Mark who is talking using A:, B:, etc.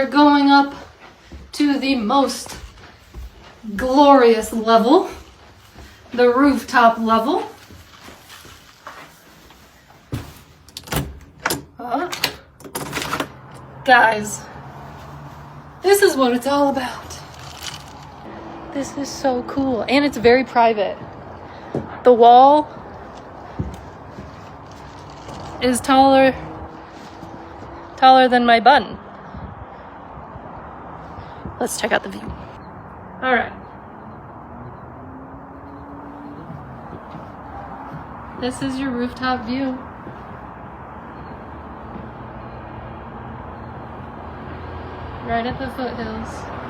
A: are going up to the most glorious level, the rooftop level. Guys, this is what it's all about. This is so cool, and it's very private. The wall is taller than my bun. Let's check out the view. All right. This is your rooftop view. Right at the foothills.